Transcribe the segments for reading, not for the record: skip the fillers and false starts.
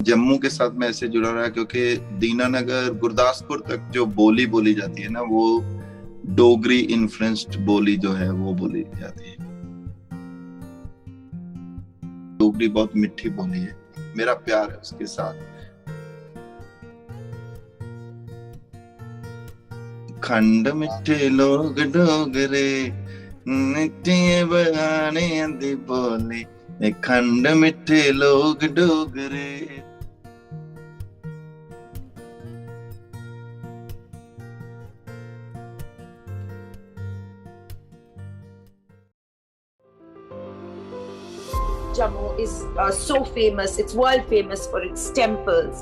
जम्मू के साथ मैं ऐसे जुड़ा रहा क्योंकि दीनानगर गुरदासपुर तक जो बोली बोली जाती है ना, वो डोगरी इन्फ्लुएंस्ड बोली जो है वो बोली जाती है। डोगरी बहुत मिठी बोली है, मेरा प्यार है उसके साथ। खंड मिठे लोग डोगरे, मिठे बगाने दी बोली, खंड मिठे लोग डोगरे। Jammu is so famous, it's world famous for its temples.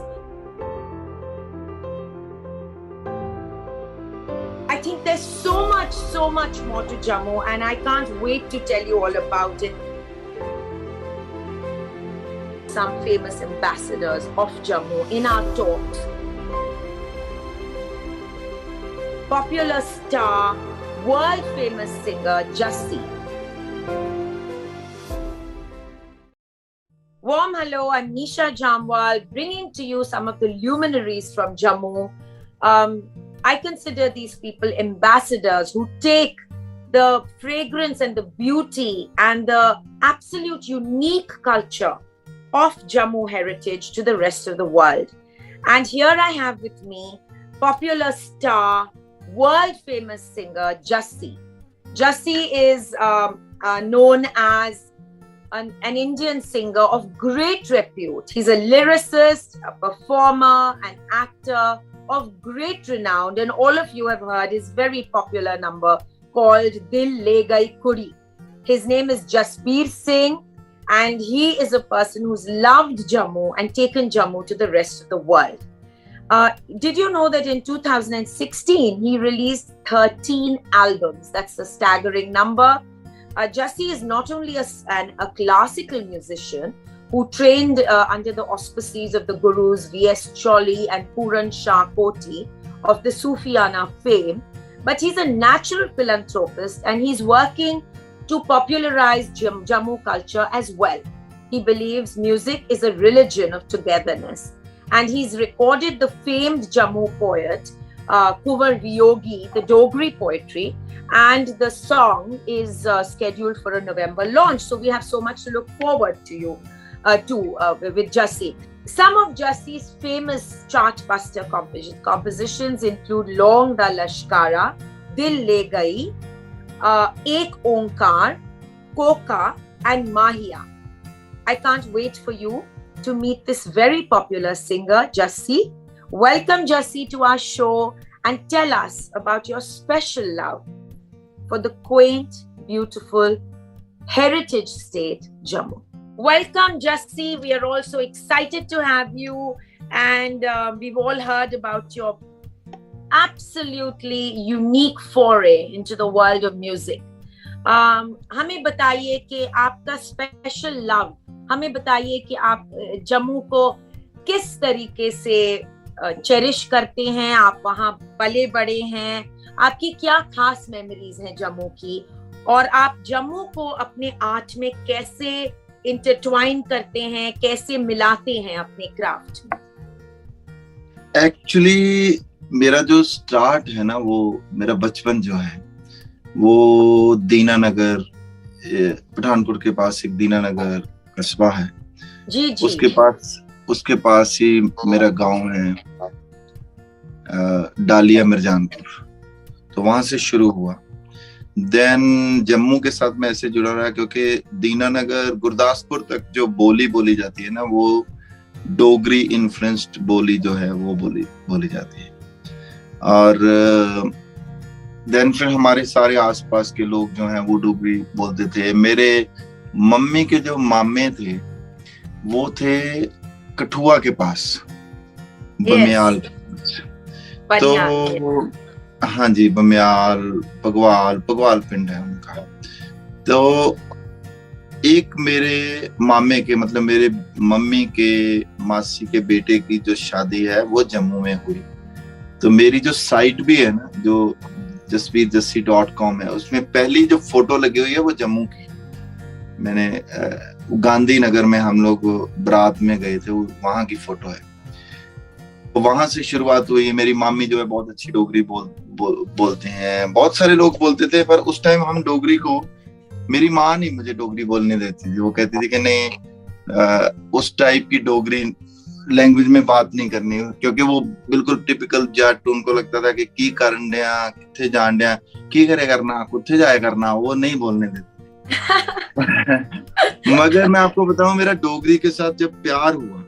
I think there's so much more to Jammu, and I can't wait to tell you all about it. Some famous ambassadors of Jammu in our talks. Popular star, world famous singer Jassi. Warm hello, I'm Nisha Jamwal, bringing to you some of the luminaries from Jammu. I consider these people ambassadors who take the fragrance and the beauty and the absolute unique culture of Jammu heritage to the rest of the world. And here I have with me popular star, world famous singer Jassi. Jassi is known as an Indian singer of great repute. He's a lyricist, a performer, an actor of great renown, and all of you have heard his very popular number called Dil Le Gai Kudi. His name is Jasbir Singh, and he is a person who's loved Jammu and taken Jammu to the rest of the world. Did you know that in 2016 he released 13 albums? That's a staggering number. Jassi is not only a classical musician who trained under the auspices of the gurus V.S. Choli and Puran Shah Koti of the Sufiana fame, but he's a natural philanthropist and he's working to popularize Jammu culture as well. He believes music is a religion of togetherness, and he's recorded the famed Jammu poet Kuvar Viyogi, the Dogri poetry, and the song is scheduled for a November launch. So we have so much to look forward to with Jassi. Some of Jassi's famous chartbuster compositions include Long Da Lashkara, Dil Le Gai, Ek Onkar, Koka, and Mahia. I can't wait for you to meet this very popular singer, Jassi. Welcome, Jassi, to our show and tell us about your special love for the quaint, beautiful heritage state, Jammu. Welcome, Jassi. We are all so excited to have you, and we've all heard about your absolutely unique foray into the world of music. हमें बताइए कि आपका special love, हमें बताइए कि आप जम्मू को किस तरीके से चेरिश करते हैं, आप वहाँ पले बड़े हैं, आपकी क्या खास मेमोरीज हैं जम्मू की, और आप जम्मू को अपने आर्ट में कैसे इंटरट्वाइन करते हैं, कैसे मिलाते हैं अपने क्राफ्ट में? एक्चुअली मेरा जो स्टार्ट है ना, वो मेरा बचपन जो है वो दीनानगर, पठानकोट के पास एक दीनानगर कस्बा है जी, उसके पास ही मेरा गांव है डालिया मिर्जानपुर। तो वहां से शुरू हुआ। देन जम्मू के साथ मैं ऐसे जुड़ा रहा क्योंकि दीनानगर गुरदासपुर तक जो बोली बोली जाती है ना, वो डोगरी इन्फ्लुएंस्ड बोली जो है वो बोली जाती है। और देन फिर हमारे सारे आसपास के लोग जो हैं वो डोगरी बोलते थे। मेरे मम्मी के जो मामे थे वो थे कठुआ के पास, बमियाल। तो हाँ जी, बमियाल, पगवाल पिंड है उनका। तो एक मेरे मामे के, मतलब मेरे मम्मी के मासी के बेटे की जो शादी है वो जम्मू में हुई। तो मेरी जो साइट भी है ना, जो jasbirjassi.com है, उसमें पहली जो फोटो लगी हुई है वो जम्मू की। मैंने गांधीनगर में हम लोग बारात में गए थे, वहां की फोटो है। तो वहां से शुरुआत हुई। मेरी मामी जो है बहुत अच्छी डोगरी बोलते हैं, बहुत सारे लोग बोलते थे, पर उस टाइम हम डोगरी को, मेरी माँ नहीं मुझे डोगरी बोलने देती थी। वो कहती थी कि नहीं, उस टाइप की डोगरी लैंग्वेज में बात नहीं करनी, क्योंकि वो बिल्कुल टिपिकल जट, उनको लगता था कि की करन दिया, किथे जान दिया, की करे करना, कुथे जाए करना, वो नहीं बोलने देते। मगर मैं आपको बताऊं, मेरा डोगरी के साथ जब प्यार हुआ,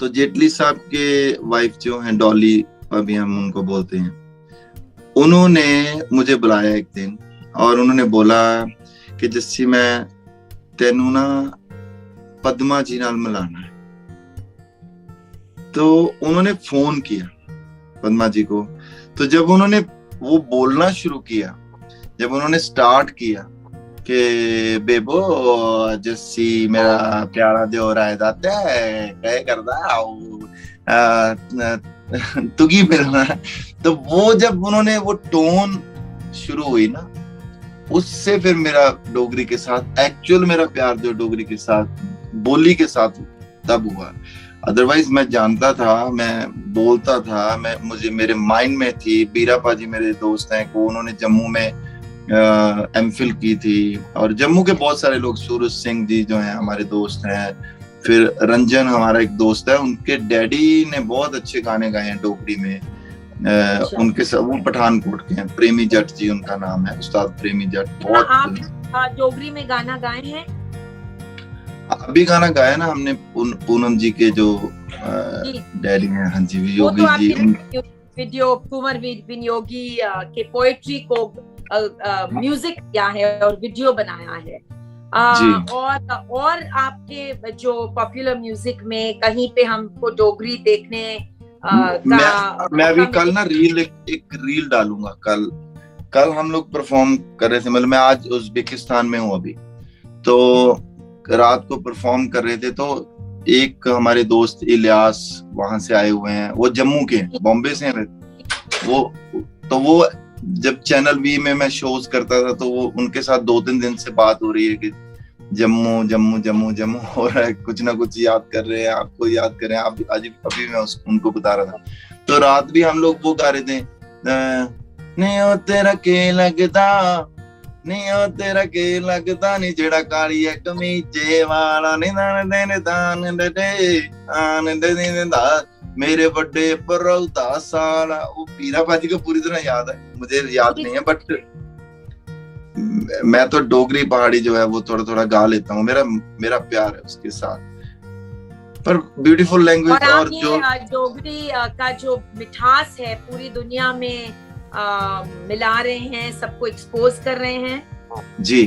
तो जेटली साहब के वाइफ जो हैं, डॉली अभी हम उनको बोलते हैं, उन्होंने मुझे बुलाया एक दिन और उन्होंने बोला कि जस्सी मैं तेनू ना पद्मा जी नाल मिलाना है। तो उन्होंने फोन किया पद्मा जी को। तो जब उन्होंने वो बोलना शुरू किया, जब उन्होंने स्टार्ट किया कि बेबो जस्सी मेरा प्यारा दियोर आए दाता है, कहे करदा तुगी मिलना, तो वो जब उन्होंने वो टोन शुरू हुई ना, उससे फिर मेरा डोगरी के साथ एक्चुअल मेरा प्यार जो डोगरी के साथ, बोली के साथ तब हुआ। अदरवाइज मैं जानता था, मैं बोलता था, मुझे मेरे माइंड में थी। बीरा पाजी मेरे दोस्त हैं, को उन्होंने जम्मू में एमफिल की थी, और जम्मू के बहुत सारे लोग, सूरज सिंह जी जो हैं हमारे दोस्त हैं, फिर रंजन हमारा एक दोस्त है, उनके डैडी ने बहुत अच्छे गाने गाए हैं डोगरी में। उनके सब, वो पठानकोट के हैं, प्रेमी जट जी उनका नाम है, उस्ताद प्रेमी जट। बहुत आप डोगरी में गाना गाए हैं? अभी गाना गाया ना हमने, पूनम जी के जो डैडी हैं, हाँ जी, वियोगी जी। वीडियो कुंवर विनियोगी के पोएट्री को म्यूजिक किया है और वीडियो बनाया है। और आपके जो पॉपुलर म्यूजिक में कहीं पे हमको डोगरी देखने मैं अभी कल ना एक रील डालूंगा। कल हम लोग परफॉर्म कर रहे थे, मतलब मैं आज उज्बेकिस्तान में हूँ अभी, तो रात को परफॉर्म कर रहे थे, तो एक हमारे दोस्त इलियास वहां से आए हुए हैं, वो जम्मू के, बॉम्बे से हैं वो जब चैनल वी में मैं शोज करता था, तो वो उनके साथ 2-3 दिन से बात हो रही है कि जम्मू जम्मू जम्मू जम्मू हो रहा है, कुछ ना कुछ याद कर रहे हैं, आपको याद कर रहे हैं। आज अभी मैं उनको बता रहा था, तो रात भी हम लोग वो गा रहे थे, नहीं ओ तेरा के लगदा, नहीं ओ तेरा के लगदा नी जेड़ा काली है कमीजे वाला, नी दान देने दान दे आन दे दा मेरे बड़े परौता साला। वो पीरा पाजी को पूरी तरह याद है, मुझे याद नहीं है, बट मैं तो डोगरी पहाड़ी जो है वो थोड़ा थोड़ा गा लेता हूँ। मेरा प्यार है उसके साथ, पर ब्यूटीफुल लैंग्वेज। और जो डोगरी का जो मिठास है पूरी दुनिया में मिला रहे हैं, सबको एक्सपोज कर रहे हैं जी।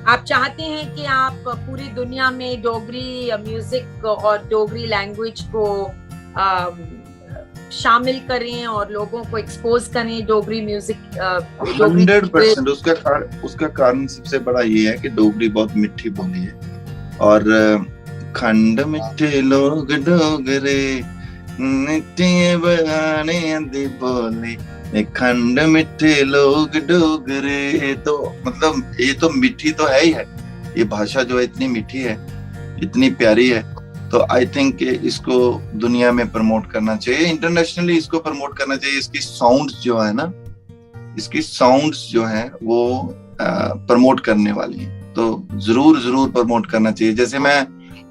आप चाहते हैं कि आप पूरी दुनिया में डोगरी म्यूजिक और डोगरी लैंग्वेज को शामिल करें और लोगों को एक्सपोज करें डोगरी म्यूजिक। 100% उसका कारण सबसे बड़ा ये है कि डोगरी बहुत मिठी बोली है, और खंड मिठे लोग डोगरे मिठे बगाने दी बोली, खंड मिठे लोग डोगरे। तो मतलब ये तो मिठी तो है ही है, ये भाषा जो है इतनी मिठी है, इतनी प्यारी है। तो आई थिंक इसको दुनिया में प्रमोट करना चाहिए, इंटरनेशनली इसको प्रमोट करना चाहिए। इसकी साउंड्स जो है ना, इसकी साउंड्स जो है वो प्रमोट करने वाली हैं, तो जरूर प्रमोट करना चाहिए। जैसे मैं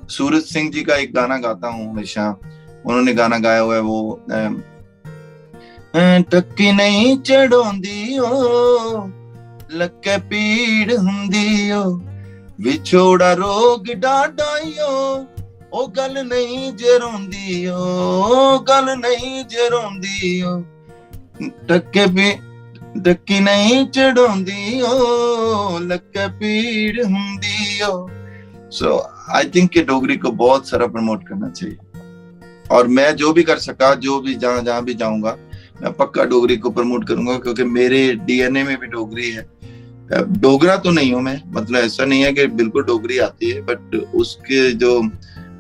सूरज सिंह जी का एक गाना गाता हूँ हमेशा, उन्होंने गाना गाया हुआ है वो टक्की नहीं चढ़ोंदी ओ लक्के पीड़ हुंदी ओ विछोड़ा रोग डाडाइयो ओ गल नहीं जरोंदी ओ गल नहीं जरोंदी ओ टक्की नहीं चढ़ोंदी ओ लक्के पीड़ हुंदी ओ। सो आई थिंक कि डोगरी को बहुत सारा प्रमोट करना चाहिए, और मैं जो भी कर सका, जो भी जहाँ भी जाऊंगा, मैं पक्का डोगरी को प्रमोट करूंगा, क्योंकि मेरे डीएनए में भी डोगरी है। डोगरा तो नहीं हूं मैं, मतलब ऐसा नहीं है कि बिल्कुल डोगरी आती है, बट उसके जो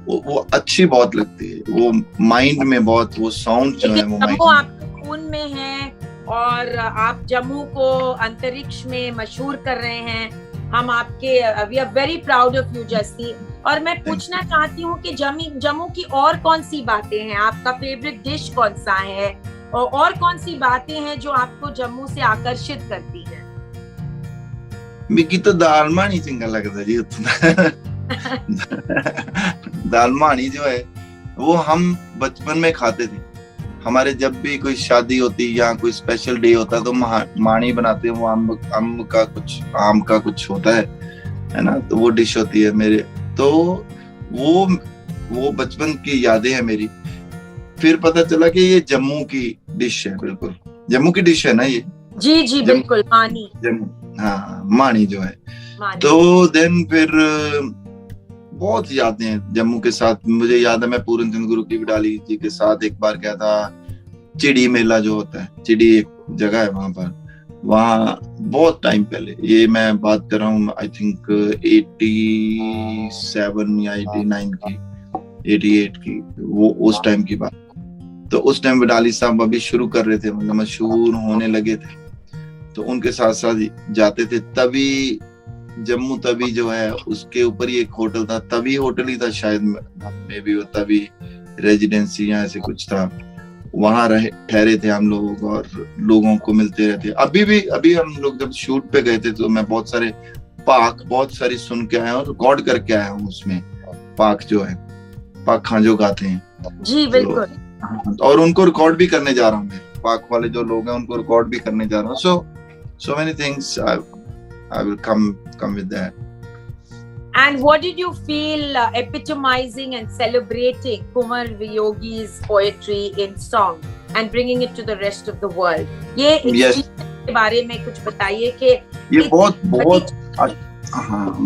वो अच्छी बहुत लगती है, वो माइंड में बहुत, वो साउंड जो है वो माइंड आपके खून में है, और आप जम्मू को अंतरिक्ष में मशहूर कर रहे हैं। हम आपके we are very proud of you Jassi. और मैं पूछना चाहती हूँ कि जम्मू की और कौन सी बातें हैं, आपका फेवरेट डिश कौन सा है, और कौन सी बातें हैं जो आपको जम्मू से आकर्षित करती हैं? मिकी तो दाल मानी चंगा लगता जी। दाल मानी जो है वो हम बचपन में खाते थे। हमारे जब भी कोई शादी होती या कोई स्पेशल डे होता है तो मानी बनाते हैं। वो आम का कुछ होता है ना, तो वो डिश होती है मेरे। तो वो बचपन की यादें हैं मेरी। फिर पता चला कि ये जम्मू की डिश है, बिल्कुल जम्मू की डिश है ना ये। जी बिल्कुल, मानी। हाँ, मानी जो है। तो देन फिर बहुत यादें हैं जम्मू के साथ। मुझे याद है मैं पूरन चंद गुरु की बडाली जी के साथ एक बार गया था। चिड़ी मेला जो होता है, चिड़ी एक जगह है वहां पर, वहाँ बहुत टाइम पहले, ये मैं बात कर रहा हूँ आई थिंक 87 या 89 की, 88 की, वो उस टाइम की बात। तो उस टाइम बडाली साहब अभी शुरू कर रहे थे, मतलब मशहूर होने लगे थे, तो उनके साथ साथ जाते थे। तभी जम्मू तभी जो है उसके ऊपर ही एक होटल था, तभी होटल ही था शायद, मे बी वो तभी रेजिडेंसी या ऐसे कुछ था, वहां ठहरे थे हम लोग और लोगों को मिलते रहते। अभी हम लोग जब शूट पे गए थे तो मैं बहुत सारी सुन के आया हूँ, रिकॉर्ड करके आया हूँ उसमें। पाक जो है, पाक खां जो गाते हैं जी बिल्कुल, और उनको रिकॉर्ड भी करने जा रहा हूँ मैं। पाक वाले जो लोग हैं उनको रिकॉर्ड भी करने जा रहा हूँ। so many things I will come with that. And what did you feel epitomizing and celebrating Kumar Viyogi's poetry in song and bringing it to the rest of the world? ये के बारे में कुछ बताइए कि ये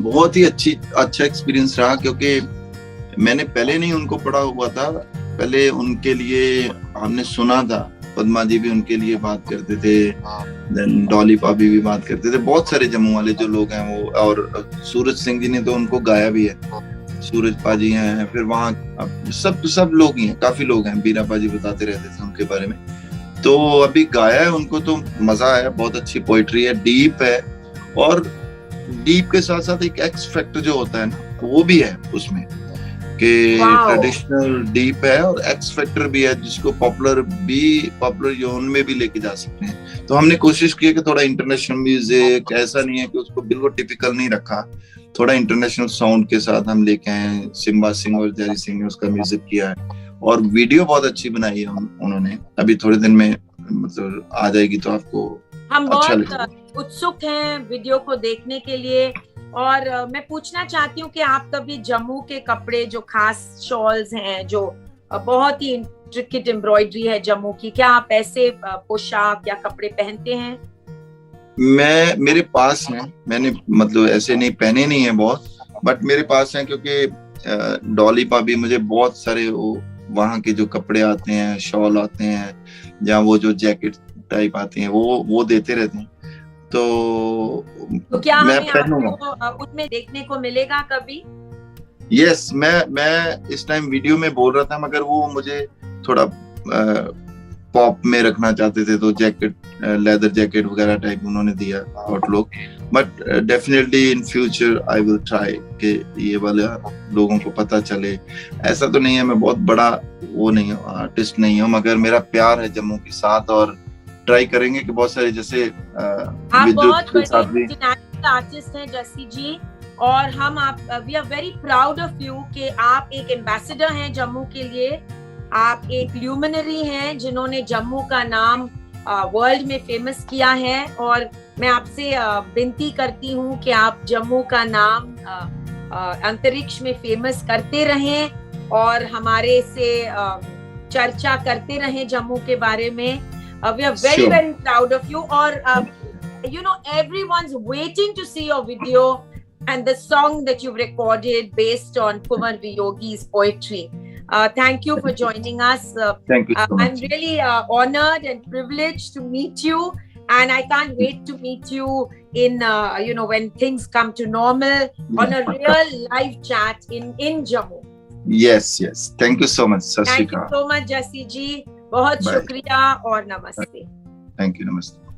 बहुत ही अच्छा एक्सपीरियंस रहा, क्योंकि मैंने पहले नहीं उनको पढ़ा हुआ था। पहले उनके लिए हमने सुना था, पद्मा जी भी उनके लिए बात करते थे, देन डॉली पाभी भी बात करते थे, बहुत सारे जम्मू वाले जो लोग हैं वो, और सूरज सिंह जी ने तो उनको गाया भी है, सूरज पाजी हैं, फिर वहाँ सब लोग ही हैं, काफी लोग हैं, बीरा पाजी बताते रहते थे उनके बारे में। तो अभी गाया है उनको तो मजा आया, बहुत अच्छी पोइट्री है, डीप है, और डीप के साथ साथ एक एक्स फैक्टर जो होता है ना वो भी है उसमें, कि ट्रेडिशनल डीप है और एक्स फैक्टर भी है, जिसको पॉपुलर जोन में भी लेके जा सकते हैं। तो हमने कोशिश की है कि थोड़ा इंटरनेशनल म्यूजिक, ऐसा नहीं है कि उसको बिल्कुल टिपिकल नहीं रखा, थोड़ा इंटरनेशनल साउंड के साथ हम लेके आए। सिम्बा सिंह और जैरी सिंह ने उसका म्यूजिक किया है, और वीडियो बहुत अच्छी बनाई है उन्होंने। अभी थोड़े दिन में मतलब आ जाएगी, तो आपको हम बहुत उत्सुक हैं वीडियो को देखने के लिए। और मैं पूछना चाहती हूँ कि आप कभी जम्मू के कपड़े, जो खास शॉल्स हैं, जो बहुत ही इंट्रिकेट एम्ब्रॉयडरी है जम्मू की, क्या आप ऐसे पोशाक या कपड़े पहनते हैं? मेरे पास हैं, मैंने मतलब ऐसे नहीं पहने नहीं है बहुत, बट मेरे पास हैं, क्योंकि डॉली पाभी मुझे बहुत सारे वहाँ के जो कपड़े आते हैं, शॉल आते हैं, या वो जो जैकेट टाइप आती हैं, वो देते रहते हैं। तो क्या हमें आपको उसमें देखने को मिलेगा कभी? यस, मैं इस टाइम वीडियो में बोल रहा था, मगर वो मुझे थोड़ा पॉप में रखना चाहते थे, तो जैकेट, लेदर जैकेट वगैरह टाइप उन्होंने दिया outlook. But definitely in future I will try कि ये वाला लोगों को पता चले। ऐसा तो नहीं है, मैं बहुत बड़ा वो नहीं हूँ, आर्टिस्ट नहीं हूँ, मगर मेरा प्यार है जम्मू के साथ, और ट्राई करेंगे कि बहुत सारे, जैसे आप बहुत बड़े आर्टिस्ट हैं जस्सी जी, और हम we are very proud of you कि आप एक एम्बेसडर हैं जम्मू के लिए। आप एक ल्यूमिनरी हैं जिन्होंने जम्मू का नाम वर्ल्ड में फेमस किया है, और मैं आपसे विनती करती हूँ कि आप जम्मू का नाम अंतरिक्ष में फेमस करते रहें, और हमारे से चर्चा करते रहें जम्मू के बारे में। We are very very proud of you, or you know, everyone's waiting to see your video and the song that you've recorded based on Kumar Viyogi's poetry. Thank you for joining us. Thank you so much. I'm really honored and privileged to meet you, and I can't wait to meet you in you know, when things come to normal, on a real live chat in Jammu. Yes, thank you so much. Thank you so much Jassi ji, बहुत शुक्रिया और नमस्ते। Thank you, नमस्ते।